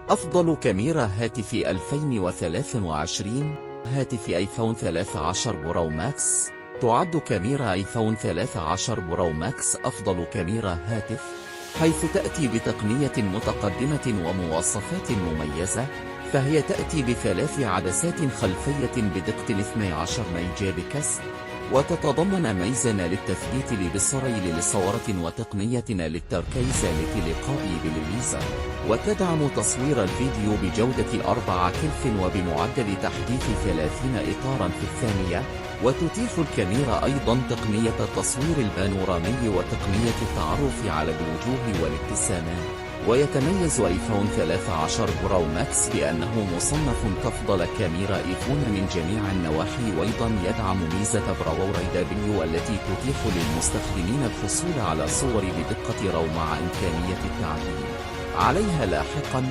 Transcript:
أفضل كاميرا هاتف 2023. هاتف آيفون 13 برو ماكس. تعد كاميرا آيفون 13 برو ماكس أفضل كاميرا هاتف، حيث تأتي بتقنية متقدمة ومواصفات مميزة، فهي تأتي ب3 عدسات خلفية بدقة 12 ميجا بكسر، وتتضمن ميزان للتثبيت لبصري لصورة وتقنية للتركيز للتلقاء بالليزر، وتدعم تصوير الفيديو بجودة 4K وبمعدل تحديث 30 إطارا في الثانية. وتتيح الكاميرا أيضا تقنية التصوير البانورامي وتقنية التعرف على الوجوه والابتسامات. ويتميز آيفون 13 برو ماكس بأنه مصنف كأفضل كاميرا آيفون من جميع النواحي، وأيضا يدعم ميزة براوري دبليو التي تتيح للمستخدمين الحصول على صور بدقة RAW مع إمكانية التعديل عليها لاحقا.